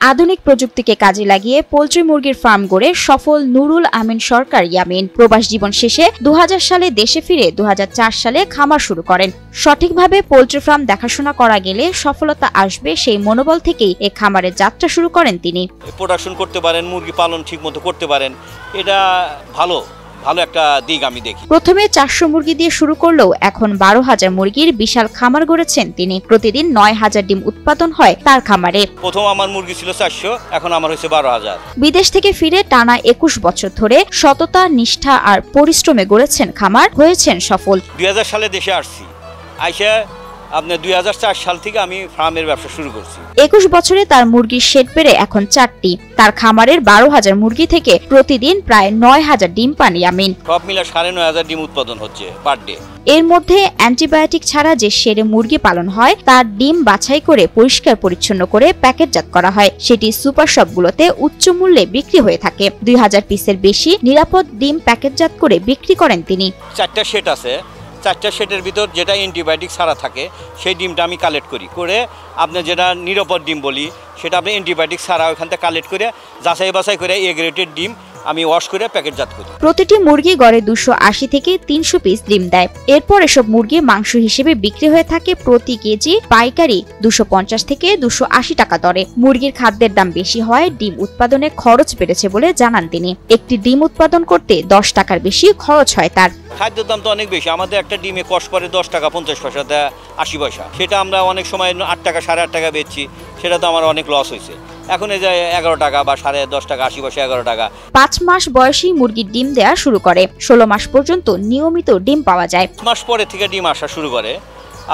আধুনিক প্রযুক্তিকে কাজে লাগিয়ে পোল্ট্রি মুরগির ফার্ম গড়ে সফল নুরুল আমিন সরকার ইয়ামিন প্রবাস জীবন শেষে 2000 সালে দেশে ফিরে 2004 সালে খামার শুরু করেন। সঠিকভাবে পোল্ট্রি ফার্ম দেখাশোনা করা গেলে সফলতা আসবে সেই মনোবল থেকেই এই খামারের যাত্রা শুরু করেন তিনি। প্রোডাকশন করতে পারেন, মুরগি পালন ঠিকমতো করতে পারেন, এটা ভালো একটা দিক আমি দেখি। প্রথমে 400 মুরগি দিয়ে শুরু করলেও এখন 12,000 মুরগির বিশাল খামার গড়েছেন তিনি। প্রতিদিন 9,000 ডিম উৎপাদন হয় তার খামারে। প্রথম আমার মুরগি ছিল 400, এখন আমার হয়েছে 12,000। বিদেশ থেকে ফিরে টানা 21 বছর ধরে সততা, নিষ্ঠা আর পরিশ্রমে গড়েছেন খামার, হয়েছেন সফল। 2000 সালে দেশে আসছি, আইসা আপনার 2004 সাল থেকে আমি ফার্মের ব্যবসা শুরু করছি। 21 বছরে তার মুরগির শেড বেড়ে এখন 4টি। তার খামারের 12,000 মুরগি থেকে প্রতিদিন প্রায় 9,000 ডিম পান ইয়ামিন। সব মিলে 9,500 ডিম উৎপাদন হচ্ছে পার ডে। এর মধ্যে অ্যান্টিবায়োটিক ছাড়া যে শেডে মুরগি পালন হয় তার ডিম বাছাই করে পরিষ্কার পরিচ্ছন্ন করে প্যাকেটজাত করা হয়। সেটি সুপার শপগুলোতে উচ্চ মূল্যে বিক্রি হয়ে থাকে। 2000 পিসের বেশি নিরাপদ ডিম প্যাকেটজাত করে বিক্রি করেন তিনি। 4টা শেড আছে, 4টা শেডের ভিতর যেটা অ্যান্টিবায়োটিক ছাড়া থাকে সেই ডিমটা আমি কালেক্ট করি করে আপনার যেটা নিরাপদ ডিম বলি সেটা আপনি অ্যান্টিবায়োটিক ছাড়া ওখান থেকে কালেক্ট করে যাচাই বাছাই করে এ গ্রেডের ডিম আমি ওয়াশ করে প্যাকেটজাত করি। প্রতিটি মুরগি গড়ে 280 থেকে 300 পিস ডিম দেয়। এরপর এসব মুরগি মাংস হিসেবে বিক্রি হয়ে থাকে প্রতি কেজি পাইকারি 250 থেকে 280 টাকা দরে। মুরগির খাদ্যের দাম বেশি হয় ডিম উৎপাদনে খরচ বেড়েছে বলে জানান তিনি। একটি ডিম উৎপাদন করতে 10 টাকার বেশি খরচ হয় তার। খাদ্যের দাম তো অনেক বেশি, আমাদের একটা ডিমে কষ্ট পড়ে 10 টাকা 50 পয়সা 80 পয়সা, সেটা আমরা অনেক সময় 8 টাকা 8.5 টাকা বেচছি, সেটা তো আমার অনেক লস হয়েছে। এখন এই যে 11 টাকা বা 10.5 টাকা 80 পয়সা 11 টাকা। 5 মাস বয়সী মুরগির ডিম দেয়া শুরু করে, 16 মাস পর্যন্ত নিয়মিত ডিম পাওয়া যায়। মাস পরে থেকে ডিম আসা শুরু করে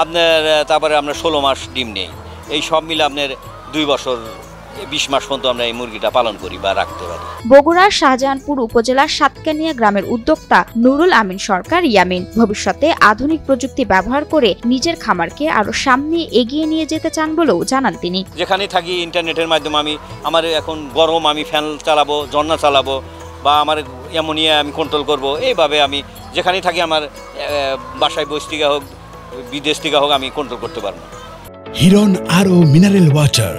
আপনার, তারপরে আমরা 16 মাস ডিম নেই। এই সব মিলে আপনার 2 বছর 20 মাস পর্যন্ত আমরা এই মুরগিটা পালন করি বা রাখতে পারি। বগুড়ার শাহজাহানপুর উপজেলার সাতকানিয়া গ্রামের উদ্যোক্তা নুরুল আমিন সরকার ইয়ামিন ভবিষ্যতে আধুনিক প্রযুক্তি ব্যবহার করে নিজের খামারকে আরো সামনে এগিয়ে নিয়ে যেতে চান বলেও জানান তিনি। যেখানে থাকি ইন্টারনেটের মাধ্যমে আমার এখন গরম আমি ফ্যান চালাবো, ঝর্ণা চালাবো বা আমার অ্যামোনিয়া আমি কন্ট্রোল করব। এইভাবে আমি যেখানে থাকি আমার বাসায় বসে থেকে হোক বিদেশ থেকে হোক আমি কন্ট্রোল করতে পারবো। হিরন আরও মিনারেল ওয়াটার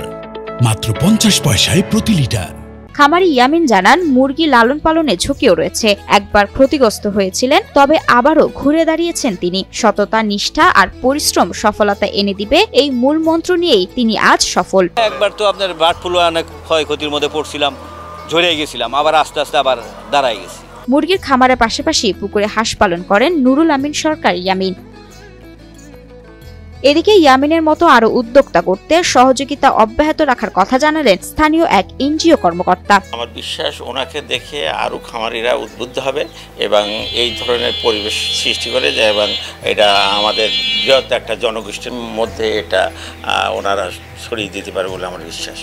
মাত্র 50 পয়সায় প্রতি লিটার। খামারি ইয়ামিন জানান মুরগি লালন পালনে ঝুঁকিও রয়েছে। একবার ক্ষতিগ্রস্ত হয়েছিলেন, তবে আবারও ঘুরে দাঁড়িয়েছেন তিনি। সততা, নিষ্ঠা আর পরিশ্রম সফলতা এনে দিবে, এই মূল মন্ত্র নিয়েই তিনি আজ সফল। একবার তো আপনার বার্ড ফ্লু অনেক ক্ষয়ক্ষতির মধ্যে পড়ছিলাম, ঝরে গেছিলাম, আবার আস্তে আস্তে আবার দাঁড়াই গেছি। মুরগির খামারের পাশাপাশি পুকুরে হাঁস পালন করেন নুরুল আমিন সরকার ইয়ামিন। এদিকে ইয়ামিনের মতো আরো উদ্যোক্তা করতে সহযোগিতা অব্যাহত রাখার কথা জানালেন স্থানীয় এক এনজিও কর্মকর্তা। আমার বিশ্বাস ওনাকে দেখে আরো খামারিরা উদ্বুদ্ধ হবে এবং এই ধরনের পরিবেশ সৃষ্টি করে যায় এবং এটা আমাদের বৃহৎ একটা জনগোষ্ঠীর মধ্যে এটা ওনারা ছড়িয়ে দিতে পারে বলে আমার বিশ্বাস।